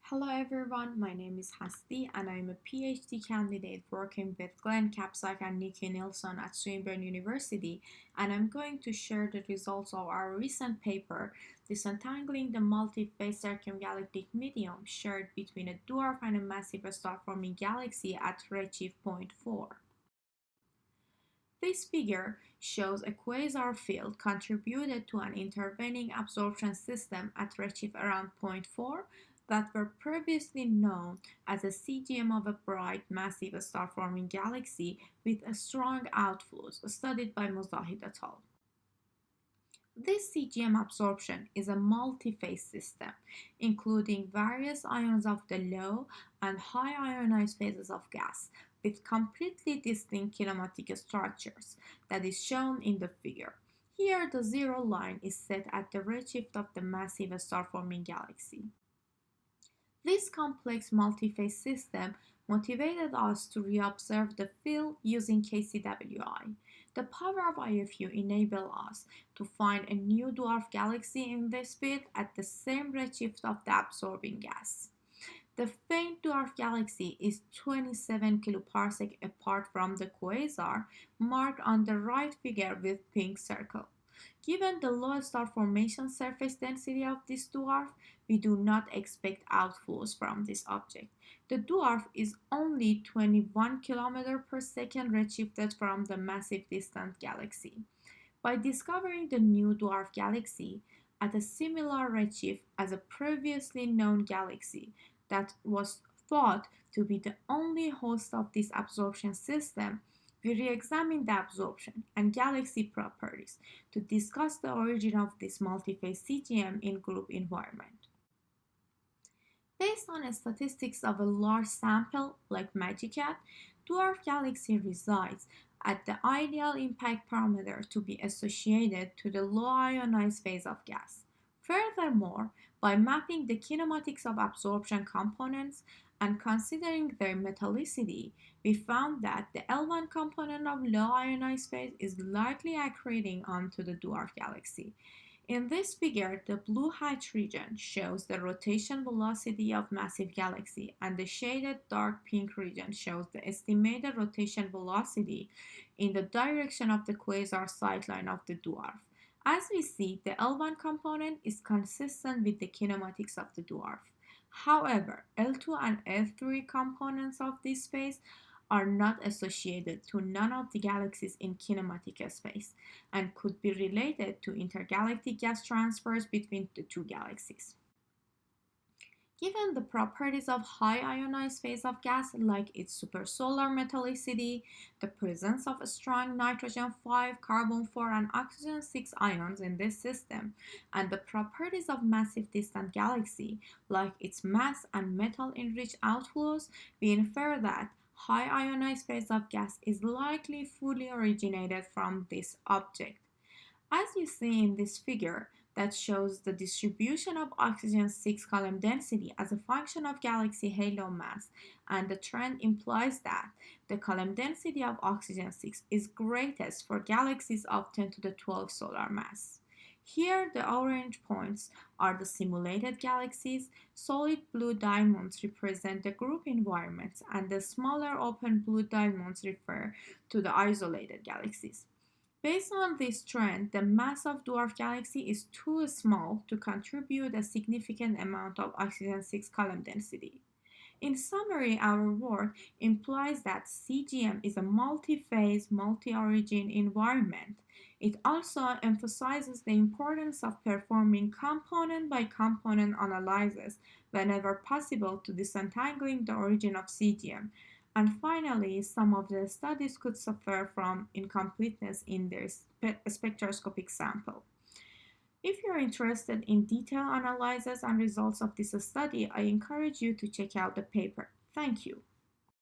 Hello everyone, my name is Hasti and I'm a PhD candidate working with Glenn Kapsak and Nikki Nilsson at Swinburne University, and I'm going to share the results of our recent paper, Disentangling the Multi-Phase Circumgalactic Medium shared between a dwarf and a massive star-forming galaxy at redshift point 4. This figure shows a quasar field contributed to an intervening absorption system at redshift around point 4 that were previously known as a CGM of a bright, massive star-forming galaxy with a strong outflows, studied by Muzahid et al. This CGM absorption is a multi-phase system, including various ions of the low and high ionized phases of gas, with completely distinct kinematic structures, that is shown in the figure. Here, the zero line is set at the redshift of the massive star-forming galaxy. This complex multi-phase system motivated us to reobserve the field using KCWI. The power of IFU enabled us to find a new dwarf galaxy in this field at the same redshift of the absorbing gas. The faint dwarf galaxy is 27 kiloparsec apart from the quasar, marked on the right figure with pink circle. Given the low star formation surface density of this dwarf, we do not expect outflows from this object. The dwarf is only 21 km per second redshifted from the massive distant galaxy. By discovering the new dwarf galaxy at a similar redshift as a previously known galaxy that was thought to be the only host of this absorption system, we re-examine the absorption and galaxy properties to discuss the origin of this multi-phase CGM in group environment. Based on statistics of a large sample like MAGICAT, dwarf galaxy resides at the ideal impact parameter to be associated to the low ionized phase of gas. Furthermore, by mapping the kinematics of absorption components and considering their metallicity, we found that the L1 component of low ionized phase is likely accreting onto the dwarf galaxy. In this figure, the blue hatch region shows the rotation velocity of massive galaxy, and the shaded dark pink region shows the estimated rotation velocity in the direction of the quasar sightline of the dwarf. As we see, the L1 component is consistent with the kinematics of the dwarf. However, L2 and L3 components of this phase are not associated to none of the galaxies in kinematic space and could be related to intergalactic gas transfers between the two galaxies. Given the properties of high ionized phase of gas like its supersolar metallicity, the presence of strong nitrogen 5, carbon 4, and oxygen 6 ions in this system, and the properties of massive distant galaxy like its mass and metal enriched outflows, we infer that high ionized phase of gas is likely fully originated from this object. As you see in this figure that shows the distribution of oxygen 6 column density as a function of galaxy halo mass, and the trend implies that the column density of oxygen 6 is greatest for galaxies of 10 to the 12 solar mass. Here, the orange points are the simulated galaxies, solid blue diamonds represent the group environments, and the smaller open blue diamonds refer to the isolated galaxies. Based on this trend, the mass of dwarf galaxy is too small to contribute a significant amount of oxygen 6 column density. In summary, our work implies that CGM is a multi-phase, multi-origin environment. It also emphasizes the importance of performing component by component analysis whenever possible to disentangling the origin of CGM. And finally, some of the studies could suffer from incompleteness in their spectroscopic sample. If you're interested in detailed analysis and results of this study, I encourage you to check out the paper. Thank you.